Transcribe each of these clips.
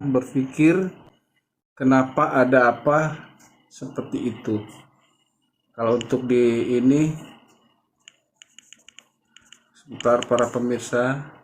berpikir kenapa ada apa seperti itu. Kalau untuk di ini, sebentar para pemirsa.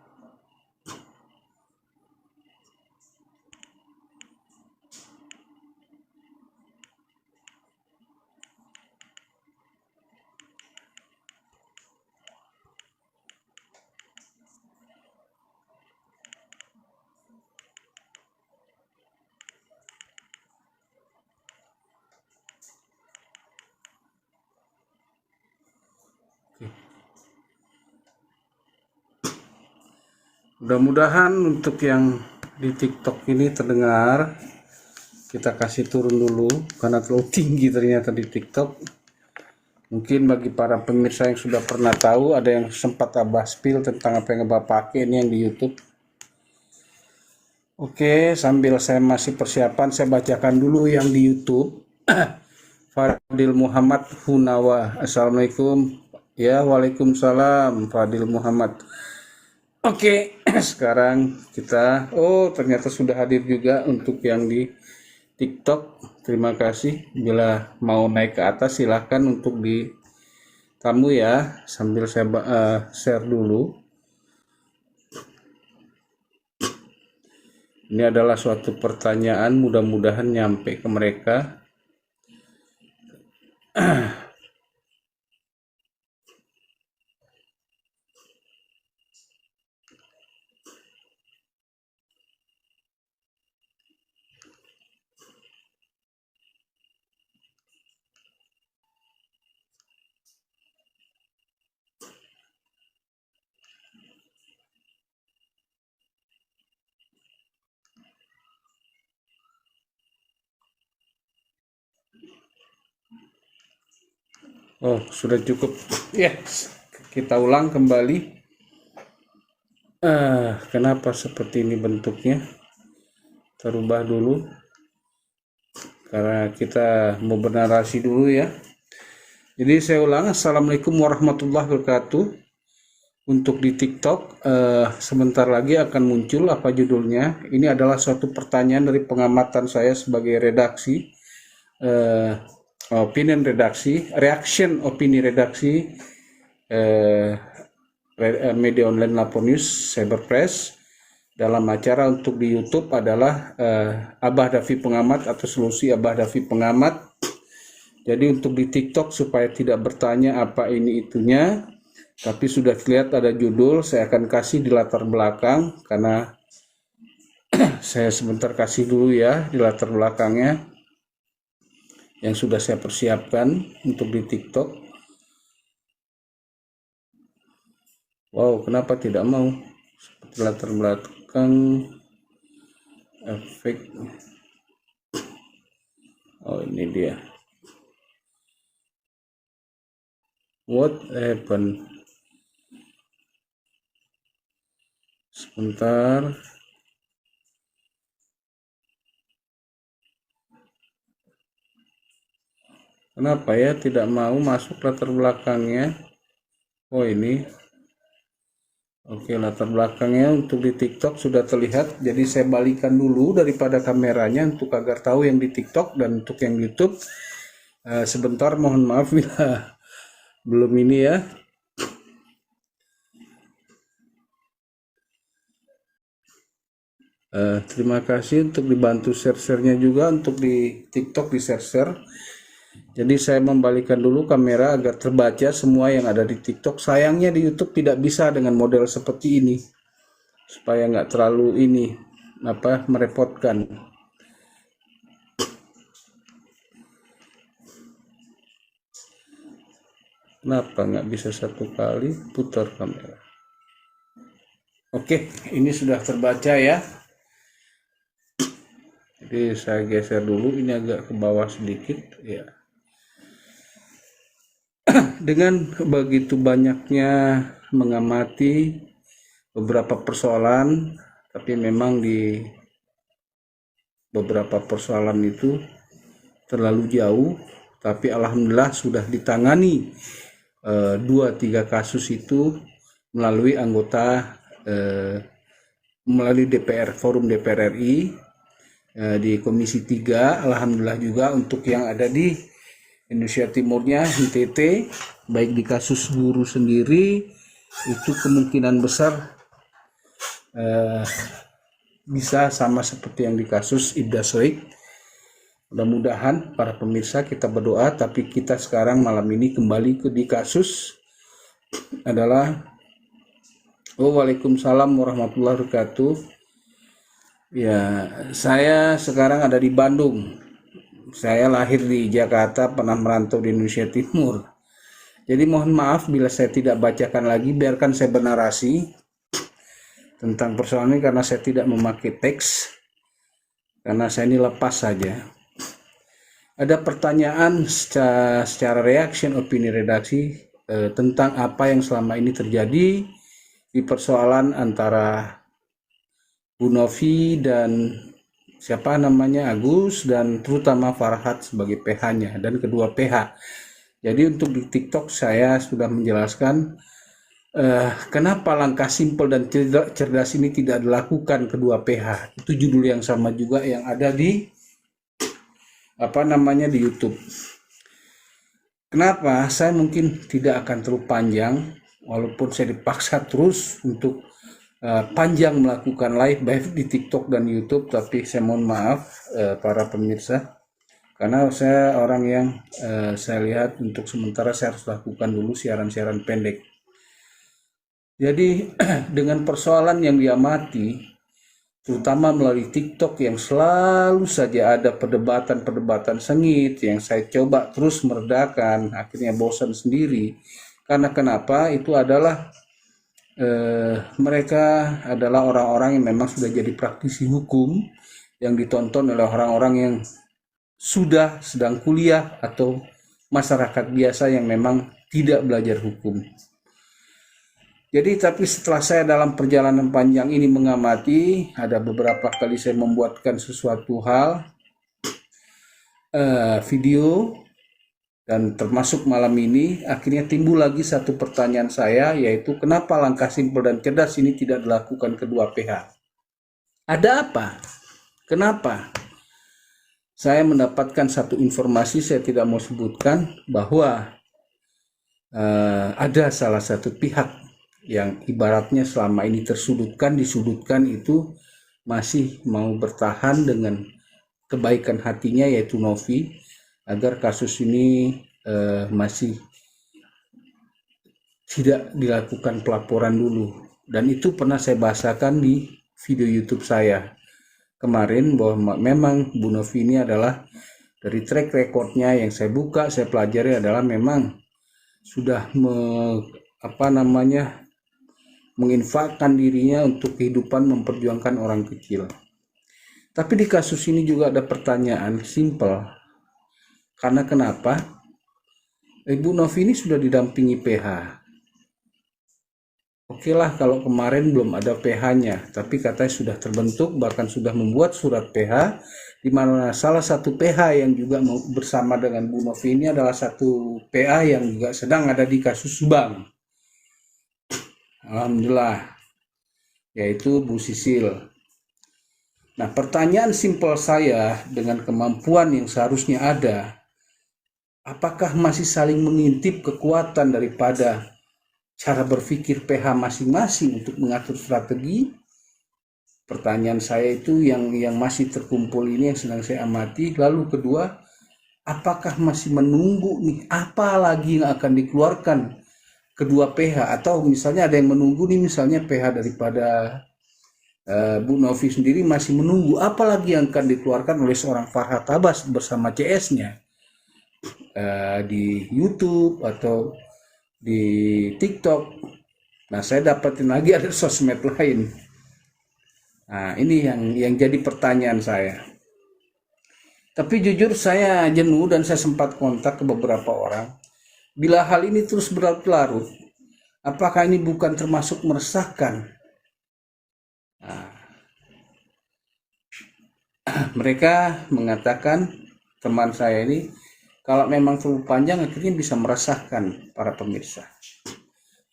Mudah-mudahan untuk yang di TikTok ini terdengar. Kita kasih turun dulu karena terlalu tinggi ternyata di TikTok. Mungkin bagi para pemirsa yang sudah pernah tahu, ada yang sempat Abah spill tentang apa yang Abah pakai ini yang di YouTube. Oke, sambil saya masih persiapan, saya bacakan dulu yang di YouTube. Fadil Muhammad Hunawa. Assalamualaikum. Ya, waalaikumsalam Fadil Muhammad. Oke, sekarang kita, ternyata sudah hadir juga untuk yang di TikTok. Terima kasih. Bila mau naik ke atas silahkan untuk di tamu ya. Sambil saya share dulu. Ini adalah suatu pertanyaan, mudah-mudahan nyampe ke mereka. Oh, sudah cukup. Ya, kita ulang kembali. Kenapa seperti ini bentuknya? Terubah dulu. Karena kita mau bernarasi dulu ya. Jadi saya ulang, Assalamualaikum warahmatullahi wabarakatuh. Untuk di TikTok, sebentar lagi akan muncul apa judulnya. Ini adalah suatu pertanyaan dari pengamatan saya sebagai redaksi. Opinion redaksi, reaction opini redaksi, media online Lapor News, Cyberpress. Dalam acara untuk di YouTube adalah Abah Davi Pengamat atau Solusi Abah Davi Pengamat. Jadi untuk di TikTok supaya tidak bertanya apa ini itunya, tapi sudah terlihat ada judul, saya akan kasih di latar belakang karena saya sebentar kasih dulu ya di latar belakangnya yang sudah saya persiapkan untuk di TikTok. Wow, kenapa tidak mau? Seperti latar belakang efek. Oh, ini dia. What happened? Sebentar. Kenapa ya tidak mau masuk latar belakangnya? Oh, ini. Oke, latar belakangnya untuk di TikTok sudah terlihat. Jadi saya balikan dulu daripada kameranya untuk agar tahu yang di TikTok dan untuk yang YouTube. Sebentar, mohon maaf bila belum ini ya. Terima kasih untuk dibantu share-nya juga untuk di TikTok di share. Jadi saya membalikan dulu kamera agar terbaca semua yang ada di TikTok. Sayangnya di YouTube tidak bisa dengan model seperti ini, supaya nggak terlalu ini merepotkan. Kenapa nggak bisa satu kali putar kamera? Oke, ini sudah terbaca ya. Jadi saya geser dulu, ini agak ke bawah sedikit ya. Dengan begitu banyaknya mengamati beberapa persoalan, tapi memang di beberapa persoalan itu terlalu jauh, tapi alhamdulillah sudah ditangani 2-3 kasus itu melalui anggota melalui DPR, forum DPR RI. di Komisi 3. Alhamdulillah juga untuk yang ada di Indonesia Timurnya, NTT, baik di kasus guru sendiri, itu kemungkinan besar bisa sama seperti yang di kasus Ibda Soik. Mudah-mudahan para pemirsa kita berdoa, tapi kita sekarang malam ini kembali di kasus adalah Waalaikumsalam warahmatullahi wabarakatuh. Ya, saya sekarang ada di Bandung. Saya lahir di Jakarta, pernah merantau di Indonesia Timur. Jadi mohon maaf bila saya tidak bacakan lagi, biarkan saya bernarasi tentang persoalan ini karena saya tidak memakai teks, karena saya ini lepas saja. Ada pertanyaan secara reaction opini redaksi tentang apa yang selama ini terjadi di persoalan antara Bu Novi dan siapa namanya Agus, dan terutama Farhat sebagai PH-nya dan kedua PH. Jadi untuk di TikTok saya sudah menjelaskan kenapa langkah simpel dan cerdas ini tidak dilakukan kedua PH. Itu judul yang sama juga yang ada di di YouTube. Kenapa? Saya mungkin tidak akan terlalu panjang, walaupun saya dipaksa terus untuk panjang melakukan live baik di TikTok dan YouTube, tapi saya mohon maaf para pemirsa, karena saya orang yang saya lihat untuk sementara saya harus lakukan dulu siaran-siaran pendek. Jadi dengan persoalan yang diamati, terutama melalui TikTok yang selalu saja ada perdebatan-perdebatan sengit yang saya coba terus meredakan, akhirnya bosan sendiri. Karena kenapa? Itu adalah mereka adalah orang-orang yang memang sudah jadi praktisi hukum, yang ditonton oleh orang-orang yang sudah sedang kuliah atau masyarakat biasa yang memang tidak belajar hukum. Jadi tapi setelah saya dalam perjalanan panjang ini mengamati, ada beberapa kali saya membuatkan sesuatu hal, video, dan termasuk malam ini, akhirnya timbul lagi satu pertanyaan saya, yaitu kenapa langkah simpel dan cerdas ini tidak dilakukan kedua PH? Ada apa? Kenapa? Saya mendapatkan satu informasi, saya tidak mau sebutkan, bahwa ada salah satu pihak yang ibaratnya selama ini disudutkan itu masih mau bertahan dengan kebaikan hatinya, yaitu Novi, agar kasus ini masih tidak dilakukan pelaporan dulu. Dan itu pernah saya bahasakan di video YouTube saya kemarin, bahwa memang Bu Novi ini adalah dari track recordnya yang saya buka, saya pelajari adalah memang sudah menginfakkan dirinya untuk kehidupan memperjuangkan orang kecil. Tapi di kasus ini juga ada pertanyaan simpel. Karena kenapa? Ibu Novi ini sudah didampingi PH. Oke lah kalau kemarin belum ada PH-nya, tapi katanya sudah terbentuk, bahkan sudah membuat surat PH, di mana salah satu PH yang juga bersama dengan Bu Novi ini adalah satu PH yang juga sedang ada di kasus Subang. Alhamdulillah, yaitu Bu Sisil. Nah, pertanyaan simpel saya dengan kemampuan yang seharusnya ada, apakah masih saling mengintip kekuatan daripada cara berpikir PH masing-masing untuk mengatur strategi? Pertanyaan saya itu yang masih terkumpul ini yang sedang saya amati. Lalu kedua, apakah masih menunggu nih apa lagi yang akan dikeluarkan kedua PH, atau misalnya ada yang menunggu nih, misalnya PH daripada Bu Novi sendiri masih menunggu apalagi yang akan dikeluarkan oleh seorang Farhat Abbas bersama CS-nya di YouTube atau di TikTok. Nah, saya dapatin lagi ada sosmed lain. Nah, ini yang jadi pertanyaan saya. Tapi jujur saya jenuh dan saya sempat kontak ke beberapa orang. Bila hal ini terus berlarut-larut, apakah ini bukan termasuk meresahkan? Nah, mereka mengatakan, teman saya ini, kalau memang terlalu panjang akhirnya bisa meresahkan para pemirsa.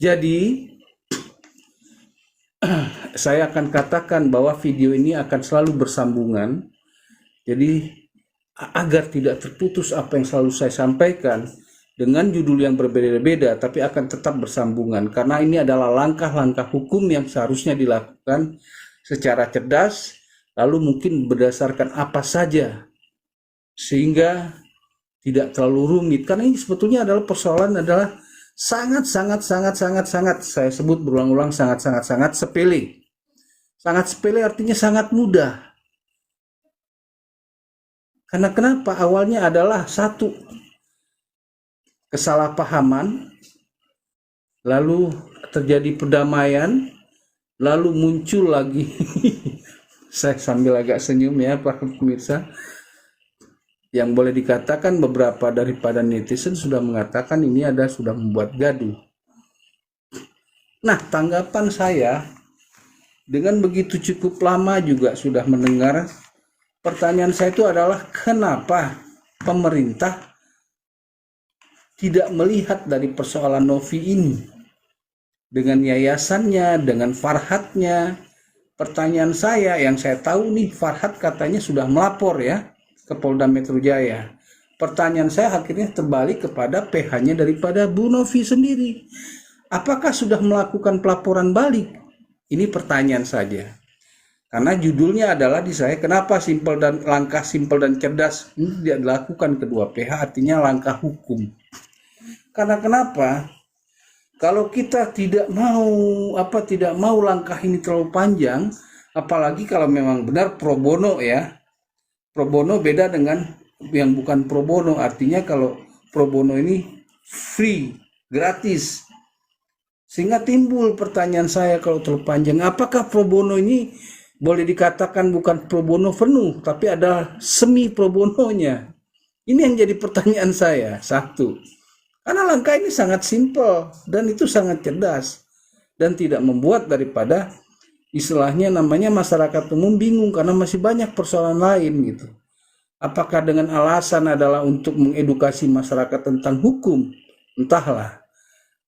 Jadi, saya akan katakan bahwa video ini akan selalu bersambungan Jadi agar tidak terputus apa yang selalu saya sampaikan dengan judul yang berbeda-beda tapi akan tetap bersambungan, karena ini adalah langkah-langkah hukum yang seharusnya dilakukan secara cerdas, lalu mungkin berdasarkan apa saja sehingga tidak terlalu rumit, karena ini sebetulnya adalah persoalan adalah sangat saya sebut berulang-ulang sangat sepele. Sangat sepele artinya sangat mudah. Karena kenapa? Awalnya adalah satu kesalahpahaman, lalu terjadi perdamaian, lalu muncul lagi saya sambil agak senyum ya para pemirsa, yang boleh dikatakan beberapa daripada netizen sudah mengatakan ini sudah membuat gaduh. Nah, tanggapan saya dengan begitu cukup lama juga sudah mendengar, pertanyaan saya itu adalah kenapa pemerintah tidak melihat dari persoalan Novi ini dengan yayasannya, dengan Farhadnya. Pertanyaan saya yang saya tahu nih, Farhad katanya sudah melapor ya ke Polda Metro Jaya. Pertanyaan saya akhirnya terbalik kepada PH-nya daripada Bu Novi sendiri. Apakah sudah melakukan pelaporan balik? Ini pertanyaan saja. Karena judulnya adalah di saya, kenapa langkah simpel dan cerdas ini tidak dilakukan kedua PH, artinya langkah hukum. Karena kenapa? Kalau kita tidak mau langkah ini terlalu panjang, apalagi kalau memang benar pro bono ya. Pro bono beda dengan yang bukan pro bono, artinya kalau pro bono ini free, gratis. Sehingga timbul pertanyaan saya kalau terlalu panjang, apakah pro bono ini boleh dikatakan bukan pro bono penuh, tapi ada semi pro bononya? Ini yang jadi pertanyaan saya, satu. Karena langkah ini sangat simpel dan itu sangat cerdas dan tidak membuat daripada istilahnya namanya masyarakat umum bingung karena masih banyak persoalan lain gitu. Apakah dengan alasan adalah untuk mengedukasi masyarakat tentang hukum? Entahlah.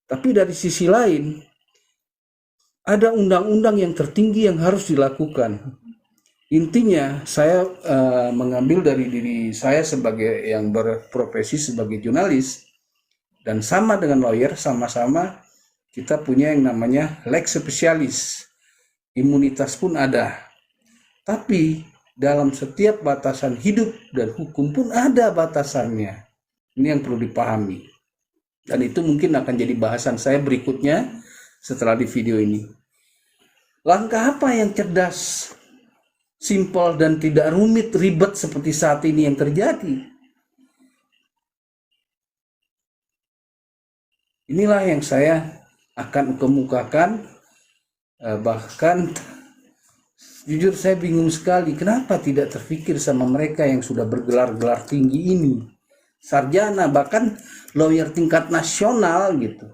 Tapi dari sisi lain, ada undang-undang yang tertinggi yang harus dilakukan. Intinya, saya mengambil dari diri saya sebagai yang berprofesi sebagai jurnalis, dan sama dengan lawyer, sama-sama kita punya yang namanya lex specialis. Imunitas pun ada. Tapi dalam setiap batasan hidup dan hukum pun ada batasannya. Ini yang perlu dipahami. Dan itu mungkin akan jadi bahasan saya berikutnya setelah di video ini. Langkah apa yang cerdas, simpel dan tidak rumit ribet seperti saat ini yang terjadi? Inilah yang saya akan kemukakan. Bahkan jujur saya bingung sekali kenapa tidak terpikir sama mereka yang sudah bergelar-gelar tinggi ini, sarjana bahkan lawyer tingkat nasional gitu.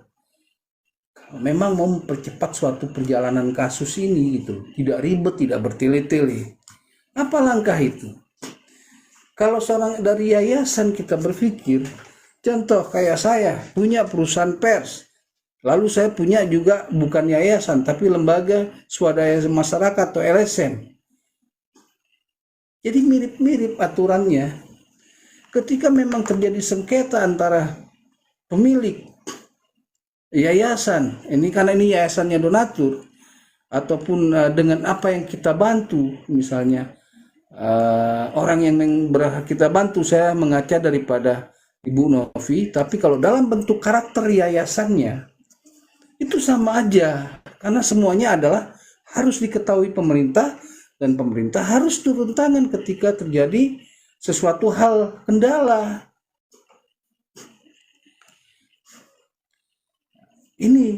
Kalau memang mau mempercepat suatu perjalanan kasus ini gitu, tidak ribet, tidak bertele-tele, apa langkah itu? Kalau seorang dari yayasan kita berpikir, contoh kayak saya punya perusahaan pers, lalu saya punya juga bukan yayasan tapi lembaga swadaya masyarakat atau LSM. Jadi mirip-mirip aturannya. Ketika memang terjadi sengketa antara pemilik yayasan, ini karena ini yayasannya donatur, ataupun dengan apa yang kita bantu, misalnya orang yang kita bantu, saya mengaca daripada Ibu Novi, tapi kalau dalam bentuk karakter yayasannya, itu sama aja, karena semuanya adalah harus diketahui pemerintah dan pemerintah harus turun tangan ketika terjadi sesuatu hal kendala. Ini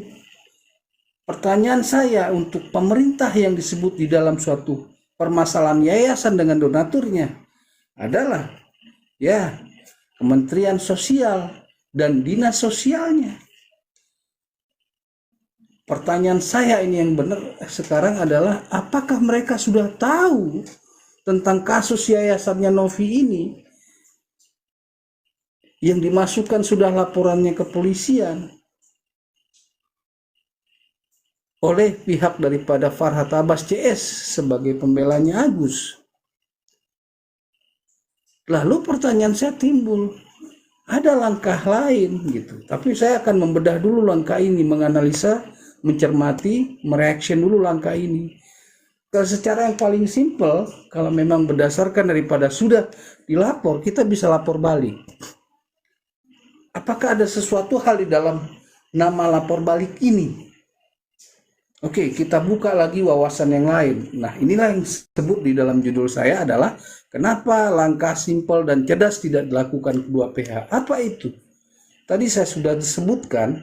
pertanyaan saya untuk pemerintah yang disebut di dalam suatu permasalahan yayasan dengan donaturnya adalah ya Kementerian Sosial dan Dinas Sosialnya. Pertanyaan saya ini yang benar sekarang adalah apakah mereka sudah tahu tentang kasus yayasannya Novi ini yang dimasukkan sudah laporannya ke polisian oleh pihak daripada Farhad Abbas CS sebagai pembelanya Agus. Lalu pertanyaan saya timbul, ada langkah lain gitu. Tapi saya akan membedah dulu langkah ini, menganalisa, mencermati, mereaction dulu langkah ini. Kalau secara yang paling simpel, kalau memang berdasarkan daripada sudah dilapor, kita bisa lapor balik. Apakah ada sesuatu hal di dalam nama lapor balik ini? Oke, kita buka lagi wawasan yang lain. Nah, inilah yang disebut di dalam judul saya adalah kenapa langkah simpel dan cerdas tidak dilakukan kedua pihak. Apa itu? Tadi saya sudah disebutkan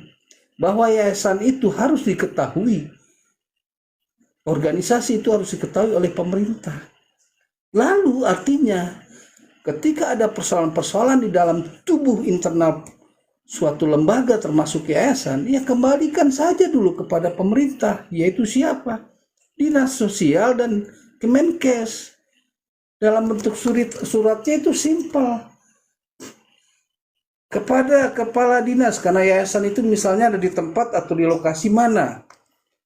bahwa yayasan itu harus diketahui. Organisasi itu harus diketahui oleh pemerintah. Lalu artinya ketika ada persoalan-persoalan di dalam tubuh internal suatu lembaga termasuk yayasan, ya kembalikan saja dulu kepada pemerintah, yaitu siapa? Dinas Sosial dan Kemenkes. Dalam bentuk suratnya itu simpel. Kepada kepala dinas, karena yayasan itu misalnya ada di tempat atau di lokasi mana.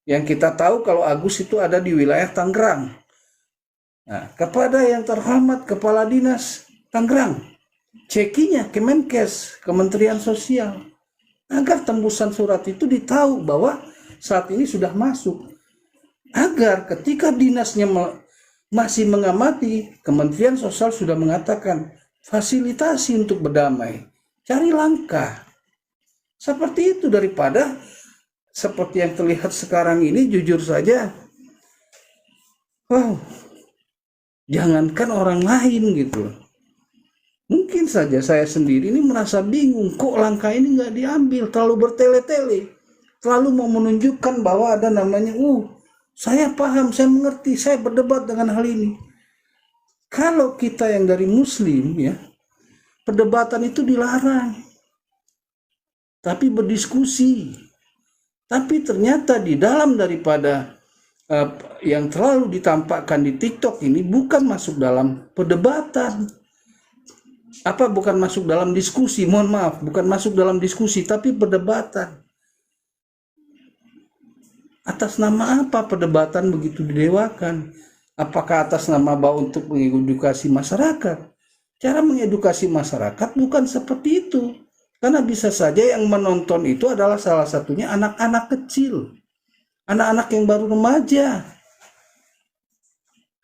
Yang kita tahu kalau Agus itu ada di wilayah Tangerang. Nah, kepada yang terhormat kepala dinas Tangerang, cekinya Kemenkes, Kementerian Sosial, agar tembusan surat itu ditahu bahwa saat ini sudah masuk. Agar ketika dinasnya masih mengamati, Kementerian Sosial sudah mengatakan fasilitasi untuk berdamai, cari langkah. Seperti itu daripada seperti yang terlihat sekarang ini, jujur saja, wow, jangankan orang lain gitu. Mungkin saja saya sendiri ini merasa bingung, kok langkah ini nggak diambil, terlalu bertele-tele, terlalu mau menunjukkan bahwa ada namanya, saya paham, saya mengerti, saya berdebat dengan hal ini. Kalau kita yang dari Muslim ya, perdebatan itu dilarang, tapi berdiskusi. Tapi ternyata di dalam daripada yang terlalu ditampakkan di TikTok ini bukan masuk dalam perdebatan. Bukan masuk dalam diskusi, mohon maaf, bukan masuk dalam diskusi, tapi perdebatan. Atas nama apa perdebatan begitu didewakan? Apakah atas nama bahwa untuk mengedukasi masyarakat? Cara mengedukasi masyarakat bukan seperti itu. Karena bisa saja yang menonton itu adalah salah satunya anak-anak kecil. Anak-anak yang baru remaja.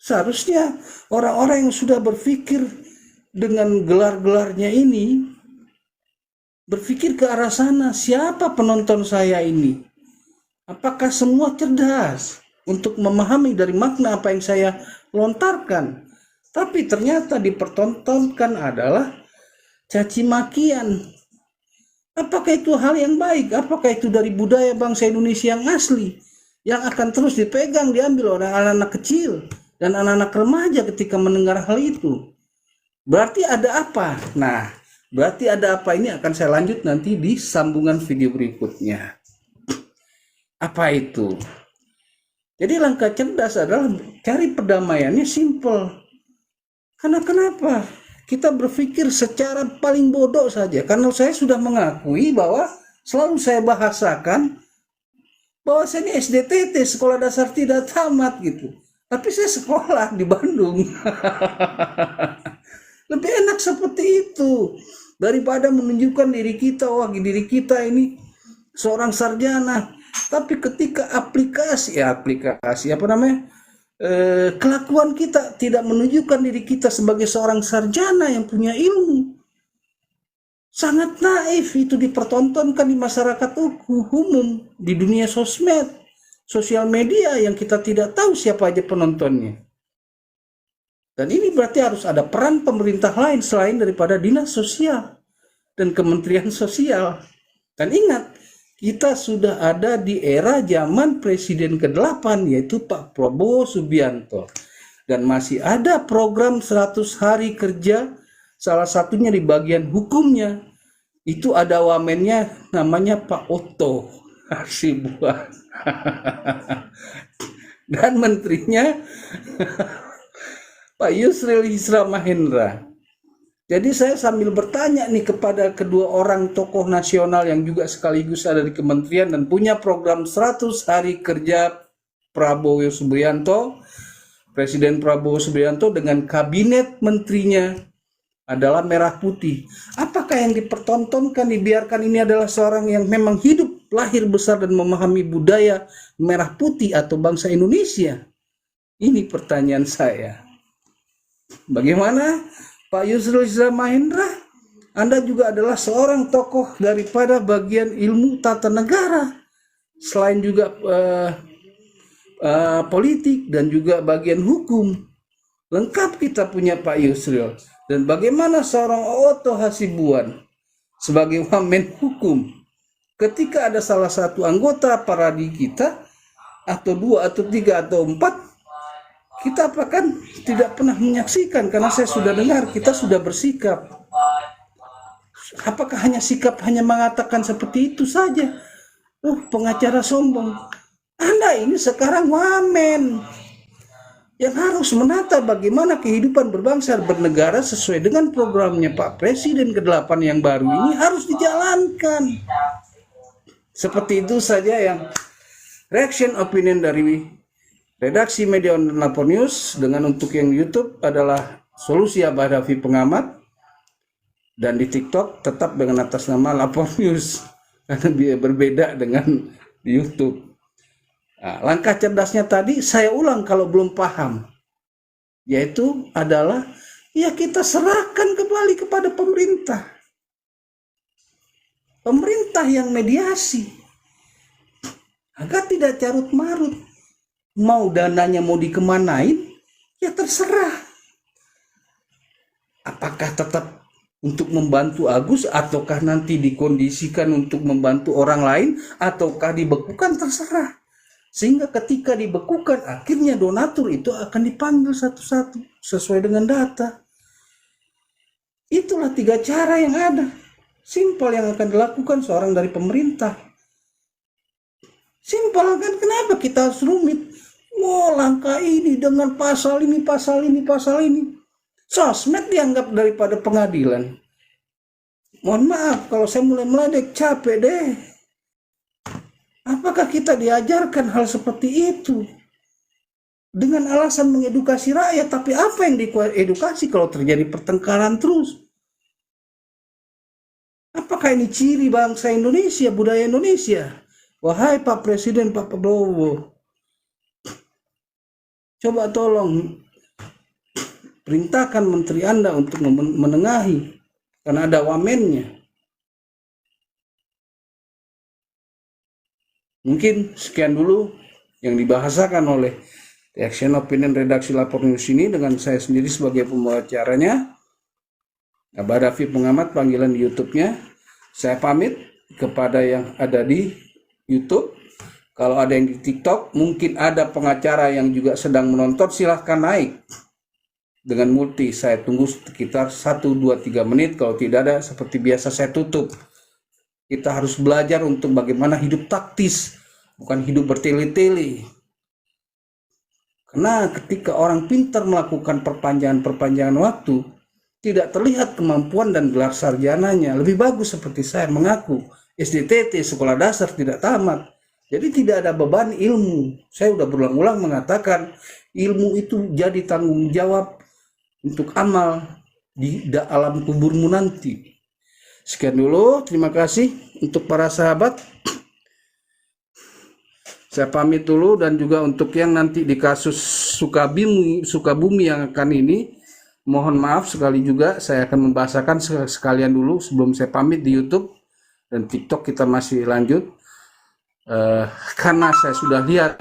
Seharusnya orang-orang yang sudah berpikir dengan gelar-gelarnya ini berpikir ke arah sana, siapa penonton saya ini? Apakah semua cerdas untuk memahami dari makna apa yang saya lontarkan? Tapi ternyata dipertontonkan adalah caci makian. Apakah itu hal yang baik? Apakah itu dari budaya bangsa Indonesia yang asli, yang akan terus dipegang, diambil oleh anak-anak kecil dan anak-anak remaja ketika mendengar hal itu? Berarti ada apa? Nah, berarti ada apa ini akan saya lanjut nanti di sambungan video berikutnya. Apa itu? Jadi langkah cerdas adalah cari perdamaiannya simple. Karena kenapa? Kita berpikir secara paling bodoh saja. Karena saya sudah mengakui bahwa selalu saya bahasakan bahwa saya ini SDTT, sekolah dasar tidak tamat gitu. Tapi saya sekolah di Bandung. Lebih enak seperti itu daripada menunjukkan diri kita, diri kita ini seorang sarjana. Tapi ketika kelakuan kita tidak menunjukkan diri kita sebagai seorang sarjana yang punya ilmu, sangat naif itu dipertontonkan di masyarakat umum, di dunia sosmed, sosial media yang kita tidak tahu siapa aja penontonnya. Dan ini berarti harus ada peran pemerintah lain selain daripada Dinas Sosial dan Kementerian Sosial. Dan ingat, kita sudah ada di era zaman Presiden ke-8 yaitu Pak Prabowo Subianto. Dan masih ada program 100 hari kerja, salah satunya di bagian hukumnya. Itu ada wamennya namanya Pak Otto Hasibuan. Dan menterinya Pak Yusril Isra Mahendra. Jadi saya sambil bertanya nih kepada kedua orang tokoh nasional yang juga sekaligus ada di kementerian dan punya program 100 hari kerja Prabowo Subianto, Presiden Prabowo Subianto dengan kabinet menterinya, adalah merah putih. Apakah yang dipertontonkan, dibiarkan ini adalah seorang yang memang hidup, lahir besar dan memahami budaya merah putih atau bangsa Indonesia? Ini pertanyaan saya. Bagaimana Pak Yusril Iza Mahendra? Anda juga adalah seorang tokoh daripada bagian ilmu tata negara. Selain juga politik dan juga bagian hukum. Lengkap kita punya Pak Yusril. Dan bagaimana seorang Otto Hasibuan sebagai wamen hukum, ketika ada salah satu anggota paradi kita, atau 2 atau 3 atau 4, kita apakah tidak pernah menyaksikan, karena saya sudah dengar, kita sudah bersikap. Apakah hanya sikap hanya mengatakan seperti itu saja? Pengacara sombong. Anda ini sekarang wamen yang harus menata bagaimana kehidupan berbangsa dan bernegara sesuai dengan programnya Pak Presiden ke-8 yang baru ini harus dijalankan. Seperti itu saja yang reaction opinion dari redaksi Media Online Lapor News. Dengan untuk yang YouTube adalah Solusi Abah Davi Pengamat, dan di TikTok tetap dengan atas nama Lapor News karena dia berbeda dengan di YouTube. Nah, langkah cerdasnya tadi saya ulang kalau belum paham, yaitu adalah ya kita serahkan kembali kepada pemerintah. Pemerintah yang mediasi agar tidak carut marut. Mau dananya mau dikemanain, ya terserah. Apakah tetap untuk membantu Agus, ataukah nanti dikondisikan untuk membantu orang lain, ataukah dibekukan, terserah. Sehingga ketika dibekukan, akhirnya donatur itu akan dipanggil satu-satu sesuai dengan data. Itulah 3 cara yang ada. Simpel yang akan dilakukan seorang dari pemerintah. Simpel kan, kenapa kita harus rumit? Langkah ini dengan pasal ini, pasal ini, pasal ini. Sosmed dianggap daripada pengadilan. Mohon maaf kalau saya mulai meledek, capek deh. Apakah kita diajarkan hal seperti itu? Dengan alasan mengedukasi rakyat, tapi apa yang diedukasi kalau terjadi pertengkaran terus? Apakah ini ciri bangsa Indonesia, budaya Indonesia? Wahai Pak Presiden, Pak Prabowo, coba tolong perintahkan menteri Anda untuk menengahi, karena ada wamennya. Mungkin sekian dulu yang dibahasakan oleh reaction opinion redaksi Lapor News ini dengan saya sendiri sebagai pembawa acaranya, Abah Davi Pengamat, panggilan di YouTube-nya. Saya pamit kepada yang ada di YouTube. Kalau ada yang di TikTok, mungkin ada pengacara yang juga sedang menonton, silahkan naik dengan multi. Saya tunggu sekitar 1, 2, 3 menit. Kalau tidak ada, seperti biasa saya tutup. Kita harus belajar untuk bagaimana hidup taktis, bukan hidup bertele-tele. Karena ketika orang pintar melakukan perpanjangan waktu, tidak terlihat kemampuan dan gelar sarjananya. Lebih bagus seperti saya mengaku SDTT, sekolah dasar tidak tamat. Jadi tidak ada beban ilmu. Saya sudah berulang-ulang mengatakan ilmu itu jadi tanggung jawab untuk amal di alam kuburmu nanti. Sekian dulu, terima kasih untuk para sahabat. Saya pamit dulu, dan juga untuk yang nanti di kasus Sukabumi yang akan ini, mohon maaf sekali juga, saya akan membahasakan sekalian dulu sebelum saya pamit di YouTube dan TikTok kita masih lanjut. Karena saya sudah lihat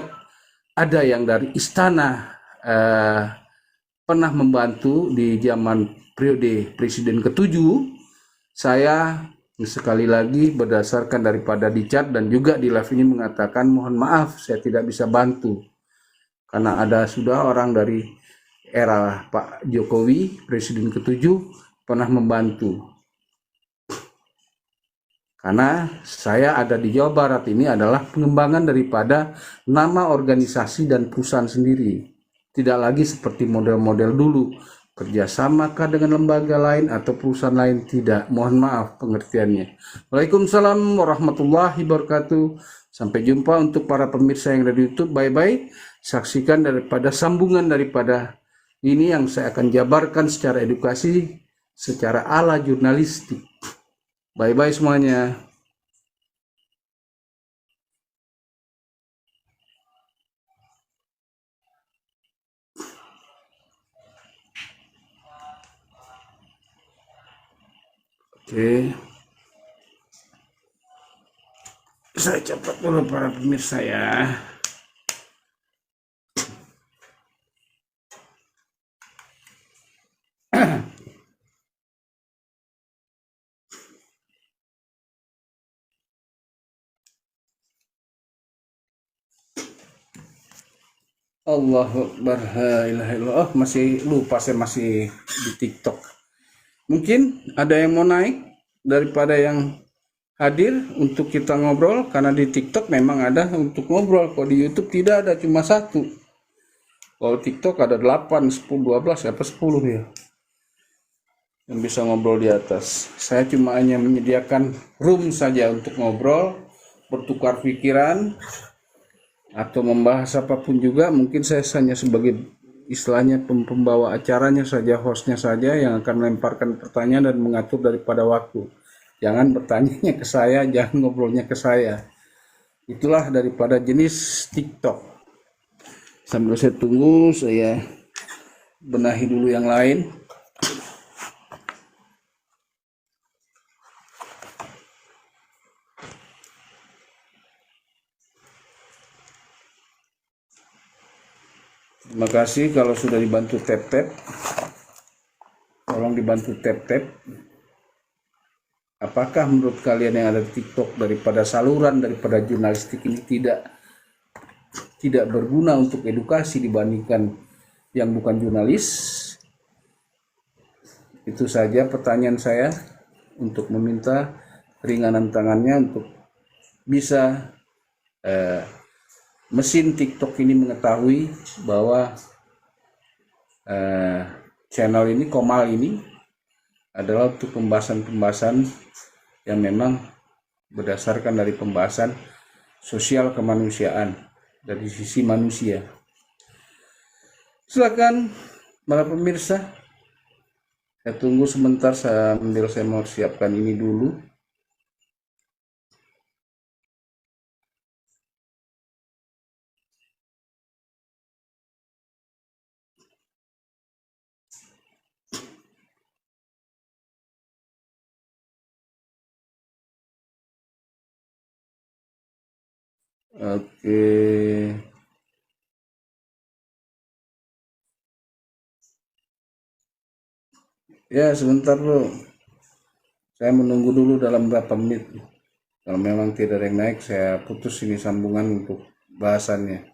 ada yang dari istana pernah membantu di zaman periode Presiden ke-7. Saya sekali lagi berdasarkan daripada di chat dan juga di live ini mengatakan mohon maaf saya tidak bisa bantu, karena ada sudah orang dari era Pak Jokowi Presiden ke-7 pernah membantu. Karena saya ada di Jawa Barat ini adalah pengembangan daripada nama organisasi dan perusahaan sendiri. Tidak lagi seperti model-model dulu, kerjasamakah dengan lembaga lain atau perusahaan lain, tidak. Mohon maaf pengertiannya. Waalaikumsalam warahmatullahi wabarakatuh. Sampai jumpa untuk para pemirsa yang ada di YouTube. Bye-bye. Saksikan daripada sambungan daripada ini yang saya akan jabarkan secara edukasi secara ala jurnalistik. Bye-bye semuanya. Oke. Saya cepat dulu para pemirsa ya. Allahu Akbar, la ilaha illallah. Masih lupa, saya masih di TikTok. Mungkin ada yang mau naik daripada yang hadir untuk kita ngobrol, karena di TikTok memang ada untuk ngobrol. Kalau di YouTube tidak ada, cuma satu. Kalau TikTok ada 8, 10, 12, apa 10 ya yang bisa ngobrol di atas. Saya cuma hanya menyediakan room saja untuk ngobrol, bertukar pikiran, atau membahas apapun juga. Mungkin saya hanya sebagai istilahnya pembawa acaranya saja, hostnya saja yang akan melemparkan pertanyaan dan mengatur daripada waktu. Jangan bertanyanya ke saya, jangan ngobrolnya ke saya. Itulah daripada jenis TikTok. Sambil saya tunggu, saya benahi dulu yang lain. Terima kasih kalau sudah dibantu tap-tap. Tolong dibantu tap-tap. Apakah menurut kalian yang ada di TikTok daripada saluran daripada jurnalistik ini tidak berguna untuk edukasi dibandingkan yang bukan jurnalis? Itu saja pertanyaan saya, untuk meminta keringanan tangannya untuk bisa mesin TikTok ini mengetahui bahwa channel ini, Komal ini adalah untuk pembahasan-pembahasan yang memang berdasarkan dari pembahasan sosial kemanusiaan dari sisi manusia. Silakan para pemirsa, saya tunggu sebentar sambil saya mau siapkan ini dulu. Oke. Ya, sebentar bro. Saya menunggu dulu dalam berapa menit. Kalau memang tidak ada yang naik, saya putus ini sambungan untuk bahasannya.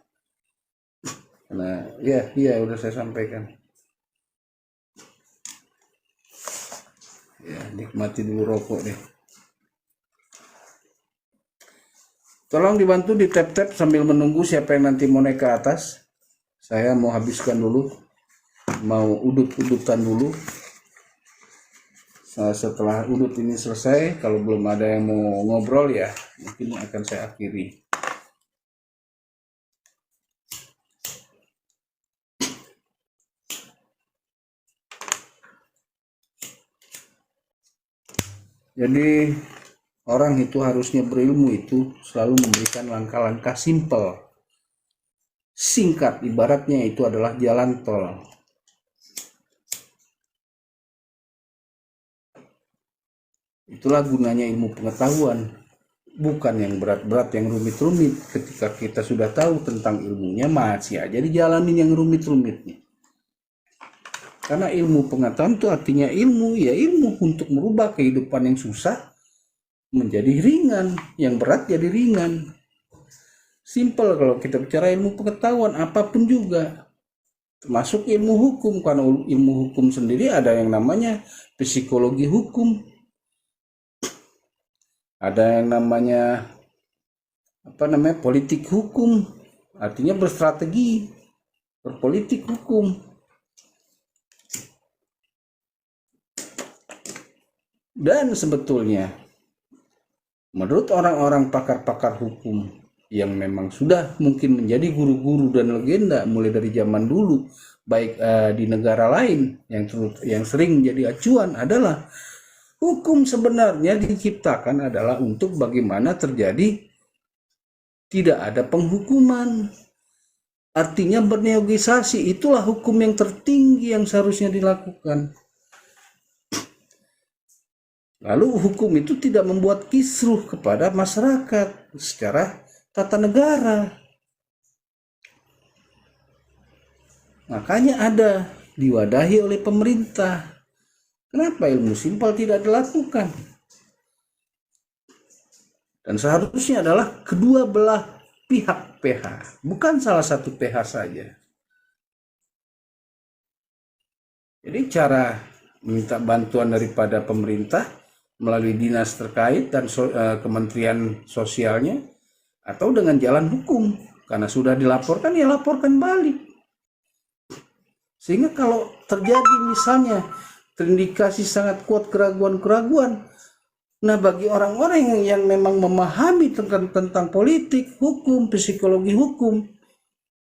Karena iya udah saya sampaikan. Ya, nikmati dulu rokok deh. Tolong dibantu di tap-tap sambil menunggu siapa yang nanti mau naik ke atas. Saya mau habiskan dulu, mau udut-udutan dulu. Setelah udut ini selesai, kalau belum ada yang mau ngobrol ya mungkin akan saya akhiri. Jadi orang itu harusnya berilmu itu selalu memberikan langkah-langkah simpel, singkat, ibaratnya itu adalah jalan tol. Itulah gunanya ilmu pengetahuan, bukan yang berat-berat, yang rumit-rumit. Ketika kita sudah tahu tentang ilmunya, masih aja dijalanin yang rumit-rumitnya. Karena ilmu pengetahuan itu artinya ilmu, ya ilmu untuk merubah kehidupan yang susah menjadi ringan, yang berat jadi ringan. Simple kalau kita bicara ilmu pengetahuan, apapun juga. Termasuk ilmu hukum, karena ilmu hukum sendiri ada yang namanya psikologi hukum. Ada yang namanya politik hukum, artinya berstrategi, berpolitik hukum. Dan sebetulnya menurut orang-orang pakar-pakar hukum yang memang sudah mungkin menjadi guru-guru dan legenda mulai dari zaman dulu, baik di negara lain yang sering menjadi acuan adalah hukum sebenarnya diciptakan adalah untuk bagaimana terjadi tidak ada penghukuman. Artinya bernegosiasi, itulah hukum yang tertinggi yang seharusnya dilakukan. Lalu hukum itu tidak membuat kisruh kepada masyarakat secara tata negara. Makanya ada diwadahi oleh pemerintah. Kenapa ilmu simpel tidak dilakukan? Dan seharusnya adalah kedua belah pihak PH, bukan salah satu PH saja. Jadi cara minta bantuan daripada pemerintah melalui dinas terkait dan Kementerian Sosialnya, atau dengan jalan hukum, karena sudah dilaporkan ya laporkan balik. Sehingga kalau terjadi misalnya terindikasi sangat kuat keraguan-keraguan, nah bagi orang-orang yang memang memahami tentang politik, hukum, psikologi hukum,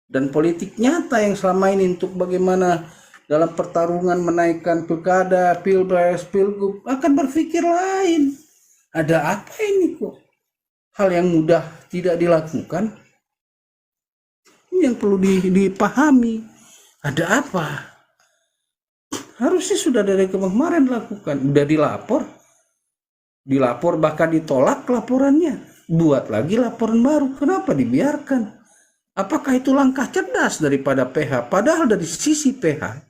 dan politik nyata yang selama ini untuk bagaimana dalam pertarungan menaikkan pilkada, pilpres, pilgub, akan berpikir lain. Ada apa ini kok? Hal yang mudah tidak dilakukan. Ini yang perlu dipahami. Ada apa? Harusnya sudah dari kemarin dilakukan. Udah dilapor bahkan ditolak laporannya. Buat lagi laporan baru. Kenapa dibiarkan? Apakah itu langkah cerdas daripada PH? Padahal dari sisi PH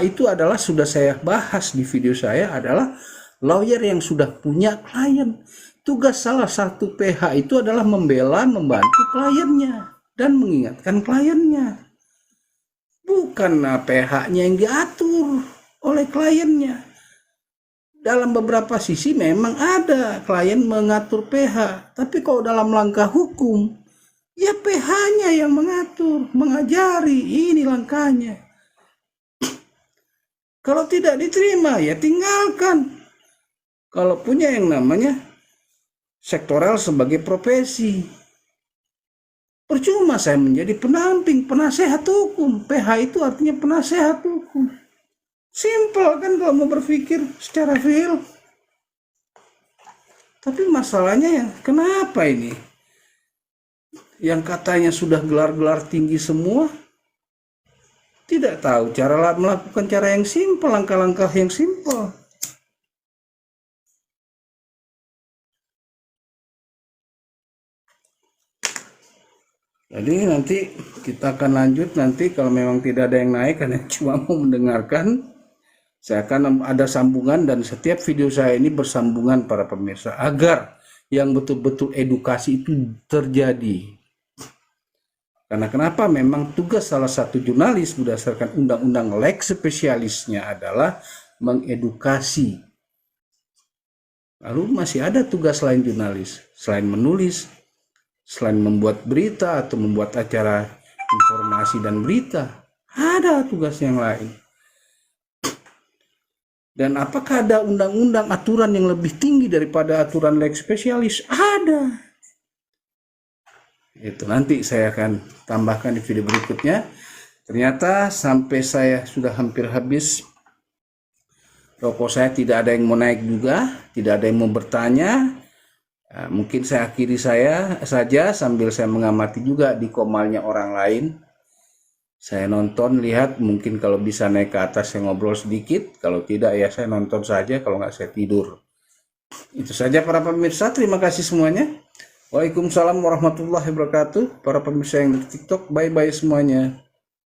itu adalah, sudah saya bahas di video saya, adalah lawyer yang sudah punya klien. Tugas salah satu PH itu adalah membela, membantu kliennya, dan mengingatkan kliennya. Bukan PH-nya yang diatur oleh kliennya. Dalam beberapa sisi memang ada klien mengatur PH, tapi kalau dalam langkah hukum, ya PH-nya yang mengatur, mengajari, ini langkahnya. Kalau tidak diterima, ya tinggalkan. Kalau punya yang namanya sektoral sebagai profesi, percuma saya menjadi pendamping, penasehat hukum. PH itu artinya penasehat hukum. Simpel kan kalau mau berpikir secara real. Tapi masalahnya ya, kenapa ini? Yang katanya sudah gelar-gelar tinggi semua, tidak tahu cara melakukan cara yang simpel, langkah-langkah yang simpel. Jadi nanti kita akan lanjut, nanti kalau memang tidak ada yang naik karena cuma mau mendengarkan, saya akan ada sambungan, dan setiap video saya ini bersambungan para pemirsa agar yang betul-betul edukasi itu terjadi. Karena kenapa? Memang tugas salah satu jurnalis berdasarkan undang-undang lex spesialisnya adalah mengedukasi. Lalu masih ada tugas lain jurnalis, selain menulis, selain membuat berita atau membuat acara informasi dan berita, ada tugas yang lain. Dan apakah ada undang-undang aturan yang lebih tinggi daripada aturan lex spesialis? Ada. Itu nanti saya akan tambahkan di video berikutnya. Ternyata sampai saya sudah hampir habis, rokok saya tidak ada yang mau naik juga, tidak ada yang mau bertanya. Mungkin saya akhiri saja sambil saya mengamati juga di komalnya orang lain. Saya nonton, lihat, mungkin kalau bisa naik ke atas saya ngobrol sedikit, kalau tidak ya saya nonton saja, kalau nggak saya tidur. Itu saja para pemirsa, terima kasih semuanya. Waalaikumsalam warahmatullahi wabarakatuh. Para pemirsa yang di TikTok, bye-bye semuanya.